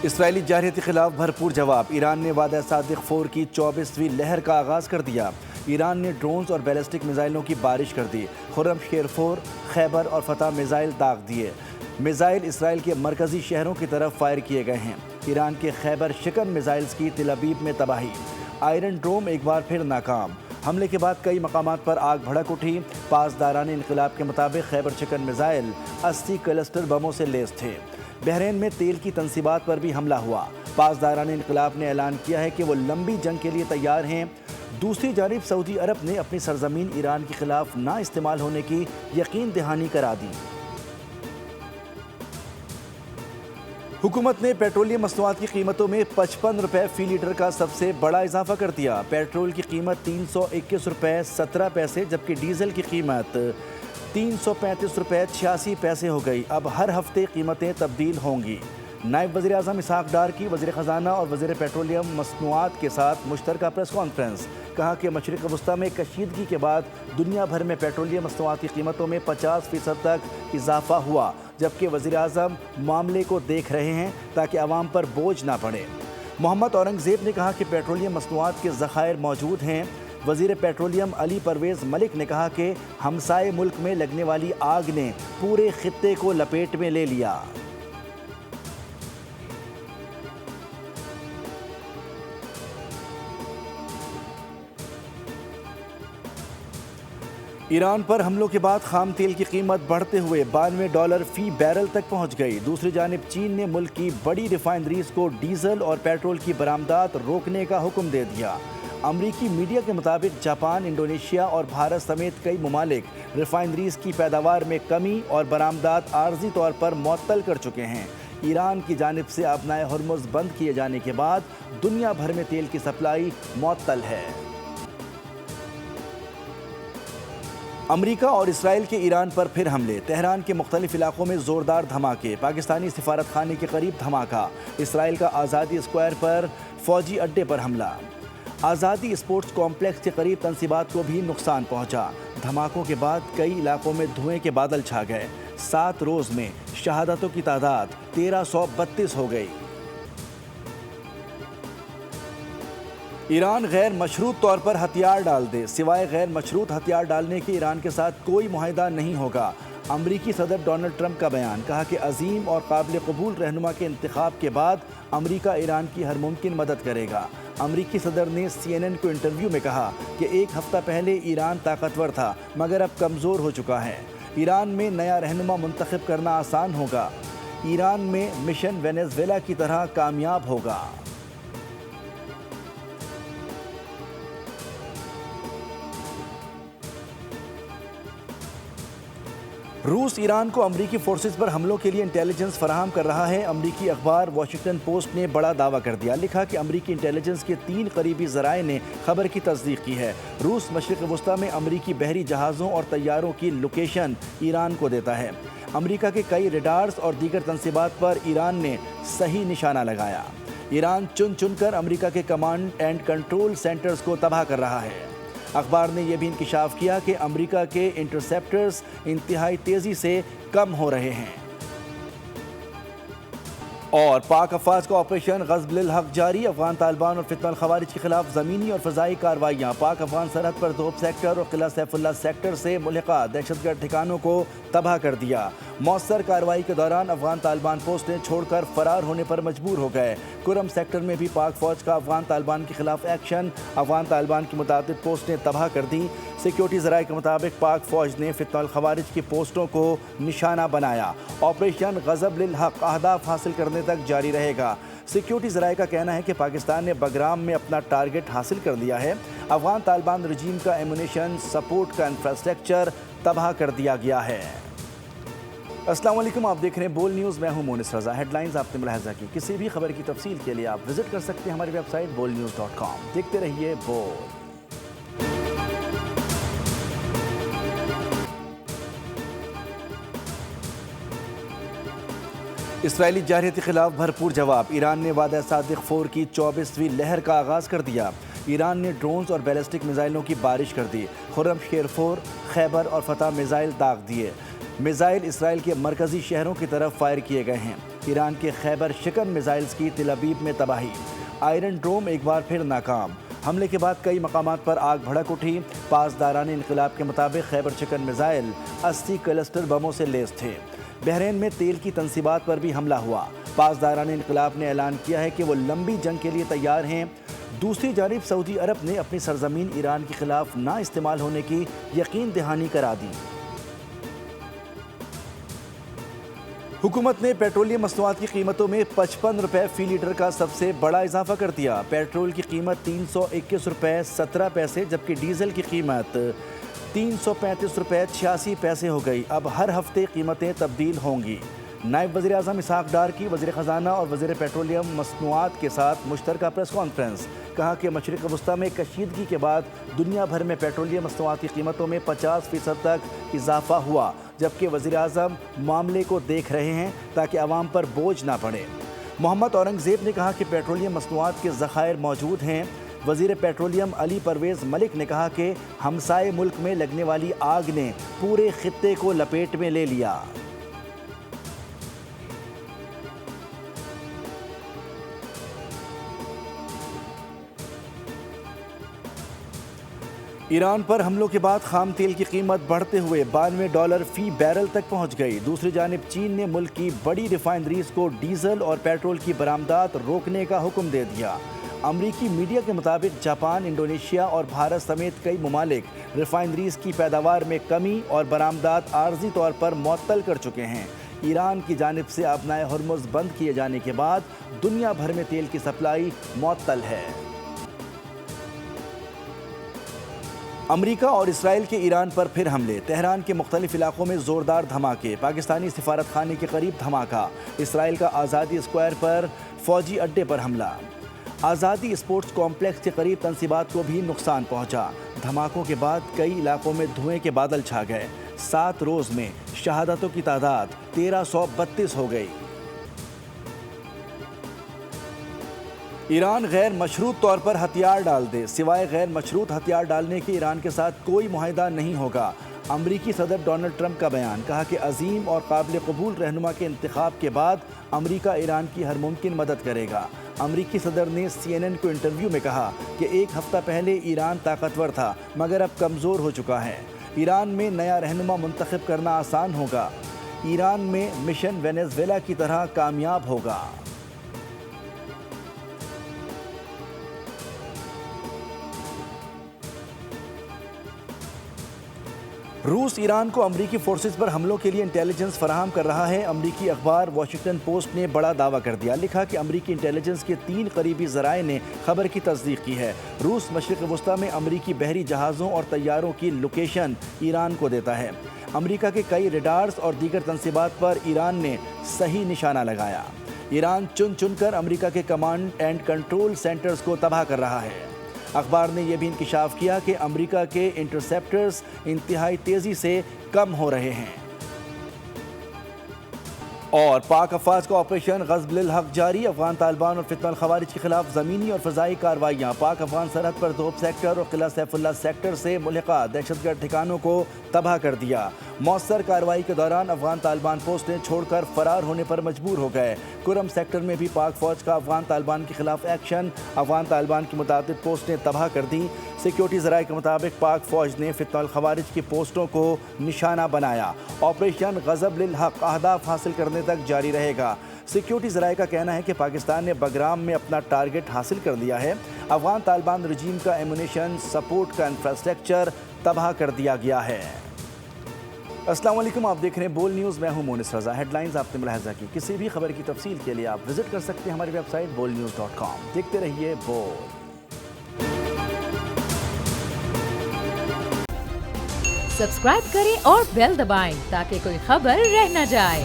اسرائیلی جارحیت کے خلاف بھرپور جواب۔ ایران نے وعدہ صادق 4 کی 24ویں لہر کا آغاز کر دیا۔ ایران نے ڈرونز اور بیلسٹک میزائلوں کی بارش کر دی۔ خرم شیر 4، خیبر اور فتح میزائل داغ دیے۔ میزائل اسرائیل کے مرکزی شہروں کی طرف فائر کیے گئے ہیں۔ ایران کے خیبر شکن میزائلز کی تل ابیب میں تباہی۔ آئرن ڈروم ایک بار پھر ناکام۔ حملے کے بعد کئی مقامات پر آگ بھڑک اٹھی۔ پاسداران انقلاب کے مطابق خیبر شکن میزائل 80 کلسٹر بموں سے لیس تھے۔ بحرین میں تیل کی تنصیبات پر بھی حملہ ہوا۔ پاسداران انقلاب نے اعلان کیا ہے کہ وہ لمبی جنگ کے لیے تیار ہیں۔ دوسری جانب سعودی عرب نے اپنی سرزمین ایران کے خلاف نہ استعمال ہونے کی یقین دہانی کرا دی۔ حکومت نے پیٹرولیم مصنوعات کی قیمتوں میں 55 روپے فی لیٹر کا سب سے بڑا اضافہ کر دیا۔ پیٹرول کی قیمت 321 روپے 17 پیسے جبکہ ڈیزل کی قیمت 335 روپے 86 پیسے ہو گئی۔ اب ہر ہفتے قیمتیں تبدیل ہوں گی۔ نائب وزیر اعظم اسحاق ڈار کی وزیر خزانہ اور وزیر پیٹرولیم مصنوعات کے ساتھ مشترکہ پریس کانفرنس۔ کہا کہ مشرق وسطیٰ میں کشیدگی کے بعد دنیا بھر میں پیٹرولیم مصنوعات کی قیمتوں میں 50% تک اضافہ ہوا، جبکہ وزیر اعظم معاملے کو دیکھ رہے ہیں تاکہ عوام پر بوجھ نہ پڑے۔ محمد اورنگزیب نے کہا کہ پیٹرولیم مصنوعات کے ذخائر موجود ہیں۔ وزیر پیٹرولیم علی پرویز ملک نے کہا کہ ہمسائے ملک میں لگنے والی آگ نے پورے خطے کو لپیٹ میں لے لیا۔ ایران پر حملوں کے بعد خام تیل کی قیمت بڑھتے ہوئے $92 فی بیرل تک پہنچ گئی۔ دوسری جانب چین نے ملک کی بڑی ریفائنریز کو ڈیزل اور پیٹرول کی برآمدات روکنے کا حکم دے دیا۔ امریکی میڈیا کے مطابق جاپان، انڈونیشیا اور بھارت سمیت کئی ممالک ریفائنریز کی پیداوار میں کمی اور برآمدات عارضی طور پر معطل کر چکے ہیں۔ ایران کی جانب سے آبنائے ہرمز بند کیے جانے کے بعد دنیا بھر میں تیل کی سپلائی معطل ہے۔ امریکہ اور اسرائیل کے ایران پر پھر حملے۔ تہران کے مختلف علاقوں میں زوردار دھماکے۔ پاکستانی سفارت خانے کے قریب دھماکہ۔ اسرائیل کا آزادی اسکوائر پر فوجی اڈے پر حملہ۔ آزادی اسپورٹس کمپلیکس کے قریب تنصیبات کو بھی نقصان پہنچا۔ دھماکوں کے بعد کئی علاقوں میں دھوئیں کے بادل چھا گئے۔ 7 روز میں شہادتوں کی تعداد 1332 ہو گئی۔ ایران غیر مشروط طور پر ہتھیار ڈال دے۔ سوائے غیر مشروط ہتھیار ڈالنے کے ایران کے ساتھ کوئی معاہدہ نہیں ہوگا۔ امریکی صدر ڈونلڈ ٹرمپ کا بیان۔ کہا کہ عظیم اور قابل قبول رہنما کے انتخاب کے بعد امریکہ ایران کی ہر ممکن مدد کرے گا۔ امریکی صدر نے CNN کو انٹرویو میں کہا کہ ایک ہفتہ پہلے ایران طاقتور تھا مگر اب کمزور ہو چکا ہے۔ ایران میں نیا رہنما منتخب کرنا آسان ہوگا۔ ایران میں مشن وینزویلا کی طرح کامیاب ہوگا۔ روس ایران کو امریکی فورسز پر حملوں کے لیے انٹیلیجنس فراہم کر رہا ہے۔ امریکی اخبار واشنگٹن پوسٹ نے بڑا دعویٰ کر دیا۔ لکھا کہ امریکی انٹیلیجنس کے 3 قریبی ذرائع نے خبر کی تصدیق کی ہے۔ روس مشرق وسطیٰ میں امریکی بحری جہازوں اور طیاروں کی لوکیشن ایران کو دیتا ہے۔ امریکہ کے کئی ریڈارز اور دیگر تنصیبات پر ایران نے صحیح نشانہ لگایا۔ ایران چن چن کر امریکہ کے کمانڈ اینڈ کنٹرول سینٹرز کو تباہ کر رہا ہے۔ اخبار نے یہ بھی انکشاف کیا کہ امریکہ کے انٹرسیپٹرز انتہائی تیزی سے کم ہو رہے ہیں۔ اور پاک افواج کا آپریشن غزب الحق جاری۔ افغان طالبان اور فتنہ الخوارج کے خلاف زمینی اور فضائی کارروائیاں۔ پاک افغان سرحد پر دوب سیکٹر اور قلعہ سیف اللہ سیکٹر سے ملحقہ دہشت گرد ٹھکانوں کو تباہ کر دیا۔ مؤثر کارروائی کے دوران افغان طالبان پوسٹیں چھوڑ کر فرار ہونے پر مجبور ہو گئے۔ کرم سیکٹر میں بھی پاک فوج کا افغان طالبان کے خلاف ایکشن۔ افغان طالبان کی متعدد پوسٹیں تباہ کر دیں۔ سیکیورٹی ذرائع کے مطابق پاک فوج نے فتنہ الخوارج کی پوسٹوں کو نشانہ بنایا۔ آپریشن غزب الحق اہداف حاصل کرنے تک جاری رہے گا۔ سیکیورٹی ذرائع کا کہنا ہے کہ پاکستان نے بگرام میں اپنا ٹارگٹ حاصل کر لیا ہے۔ افغان طالبان رجیم کا ایمونیشن سپورٹ کا انفراسٹرکچر تباہ کر دیا گیا ہے۔ السلام علیکم، آپ دیکھ رہے ہیں بول نیوز، میں ہوں مونس رضا۔ ہیڈ لائنز آپ نے ملاحظہ کی۔ کسی بھی خبر کی تفصیل کے لیے آپ وزٹ کر سکتے ہیں ہماری ویب سائٹ bolnews.com۔ دیکھتے رہیے بول۔ اسرائیلی جارحیت کے خلاف بھرپور جواب۔ ایران نے وعدہ صادق 4 کی 24ویں لہر کا آغاز کر دیا۔ ایران نے ڈرونز اور بیلسٹک میزائلوں کی بارش کر دی۔ خرم شیر 4، خیبر اور فتح میزائل داغ دیے۔ میزائل اسرائیل کے مرکزی شہروں کی طرف فائر کیے گئے ہیں۔ ایران کے خیبر شکن میزائلز کی تل ابیب میں تباہی۔ آئرن ڈروم ایک بار پھر ناکام۔ حملے کے بعد کئی مقامات پر آگ بھڑک اٹھی۔ پاسداران انقلاب کے مطابق خیبر شکن میزائل 80 کلسٹر بموں سے لیس تھے۔ بحرین میں تیل کی تنصیبات پر بھی حملہ ہوا۔ پاسداران انقلاب نے اعلان کیا ہے کہ وہ لمبی جنگ کے لیے تیار ہیں۔ دوسری جانب سعودی عرب نے اپنی سرزمین ایران کے خلاف نہ استعمال ہونے کی یقین دہانی کرا دی۔ حکومت نے پیٹرولیم مصنوعات کی قیمتوں میں 55 روپے فی لیٹر کا سب سے بڑا اضافہ کر دیا۔ پیٹرول کی قیمت 321 روپے 17 پیسے جبکہ ڈیزل کی قیمت 335 روپے 86 پیسے ہو گئی۔ اب ہر ہفتے قیمتیں تبدیل ہوں گی۔ نائب وزیر اعظم اسحاق ڈار کی وزیر خزانہ اور وزیر پیٹرولیم مصنوعات کے ساتھ مشترکہ پریس کانفرنس۔ کہا کہ مشرق وسطیٰ میں کشیدگی کے بعد دنیا بھر میں پیٹرولیم مصنوعات کی قیمتوں میں 50% تک اضافہ ہوا، جبکہ وزیر اعظم معاملے کو دیکھ رہے ہیں تاکہ عوام پر بوجھ نہ پڑے۔ محمد اورنگزیب نے کہا کہ پیٹرولیم مصنوعات کے ذخائر موجود ہیں۔ وزیر پیٹرولیم علی پرویز ملک نے کہا کہ ہمسائے ملک میں لگنے والی آگ نے پورے خطے کو لپیٹ میں لے لیا۔ ایران پر حملوں کے بعد خام تیل کی قیمت بڑھتے ہوئے $92 فی بیرل تک پہنچ گئی۔ دوسری جانب چین نے ملک کی بڑی ریفائنریز کو ڈیزل اور پیٹرول کی برآمدات روکنے کا حکم دے دیا۔ امریکی میڈیا کے مطابق جاپان، انڈونیشیا اور بھارت سمیت کئی ممالک ریفائنریز کی پیداوار میں کمی اور برآمدات عارضی طور پر معطل کر چکے ہیں۔ ایران کی جانب سے آبنائے ہرمز بند کیے جانے کے بعد دنیا بھر میں تیل کی سپلائی معطل ہے۔ امریکہ اور اسرائیل کے ایران پر پھر حملے۔ تہران کے مختلف علاقوں میں زوردار دھماکے۔ پاکستانی سفارت خانے کے قریب دھماکہ۔ اسرائیل کا آزادی اسکوائر پر فوجی اڈے پر حملہ۔ آزادی اسپورٹس کمپلیکس کے قریب تنصیبات کو بھی نقصان پہنچا۔ دھماکوں کے بعد کئی علاقوں میں دھوئیں کے بادل چھا گئے۔ 7 روز میں شہادتوں کی تعداد 1332 ہو گئی۔ ایران غیر مشروط طور پر ہتھیار ڈال دے، سوائے غیر مشروط ہتھیار ڈالنے کے ایران کے ساتھ کوئی معاہدہ نہیں ہوگا۔ امریکی صدر ڈونلڈ ٹرمپ کا بیان۔ کہا کہ عظیم اور قابل قبول رہنما کے انتخاب کے بعد امریکہ ایران کی ہر ممکن مدد کرے گا۔ امریکی صدر نے CNN کو انٹرویو میں کہا کہ 1 ہفتہ پہلے ایران طاقتور تھا مگر اب کمزور ہو چکا ہے۔ ایران میں نیا رہنما منتخب کرنا آسان ہوگا۔ ایران میں مشن وینزویلا کی طرح کامیاب ہوگا۔ روس ایران کو امریکی فورسز پر حملوں کے لیے انٹیلیجنس فراہم کر رہا ہے۔ امریکی اخبار واشنگٹن پوسٹ نے بڑا دعویٰ کر دیا۔ لکھا کہ امریکی انٹیلیجنس کے 3 قریبی ذرائع نے خبر کی تصدیق کی ہے۔ روس مشرق وسطیٰ میں امریکی بحری جہازوں اور طیاروں کی لوکیشن ایران کو دیتا ہے۔ امریکہ کے کئی ریڈارز اور دیگر تنصیبات پر ایران نے صحیح نشانہ لگایا۔ ایران چن چن کر امریکہ کے کمانڈ اینڈ کنٹرول سینٹرز کو تباہ کر رہا ہے۔ اخبار نے یہ بھی انکشاف کیا کہ امریکہ کے انٹرسیپٹرز انتہائی تیزی سے کم ہو رہے ہیں۔ اور پاک افواج کا آپریشن غزب الحق جاری۔ افغان طالبان اور فتنہ الخوارج کے خلاف زمینی اور فضائی کارروائیاں۔ پاک افغان سرحد پر دوب سیکٹر اور قلعہ سیف اللہ سیکٹر سے ملحقہ دہشت گرد ٹھکانوں کو تباہ کر دیا۔ مؤثر کارروائی کے دوران افغان طالبان پوسٹیں چھوڑ کر فرار ہونے پر مجبور ہو گئے۔ کرم سیکٹر میں بھی پاک فوج کا افغان طالبان کے خلاف ایکشن۔ افغان طالبان کی متعدد پوسٹیں تباہ کر دیں۔ سیکیورٹی ذرائع کے مطابق پاک فوج نے فتنہ الخوارج کی پوسٹوں کو نشانہ بنایا۔ آپریشن غزب الحق اہداف حاصل کرنے تک جاری رہے گا۔ سیکیورٹی ذرائع کا کہنا ہے کہ پاکستان نے بگرام میں اپنا ٹارگٹ حاصل کر لیا ہے۔ افغان طالبان رجیم کا ایمونیشن سپورٹ کا انفراسٹرکچر تباہ کر دیا گیا ہے۔ السلام علیکم، آپ دیکھ رہے ہیں بول نیوز، میں ہوں مونس رضا۔ ہیڈ لائنز آپ نے ملاحظہ کی۔ کسی بھی خبر کی تفصیل کے لیے آپ وزٹ کر سکتے ہیں ہماری ویب سائٹ bolnews.com۔ دیکھتے رہیے بول۔ سبسکرائب کریں اور بیل دبائیں تاکہ کوئی خبر رہ نہ جائے۔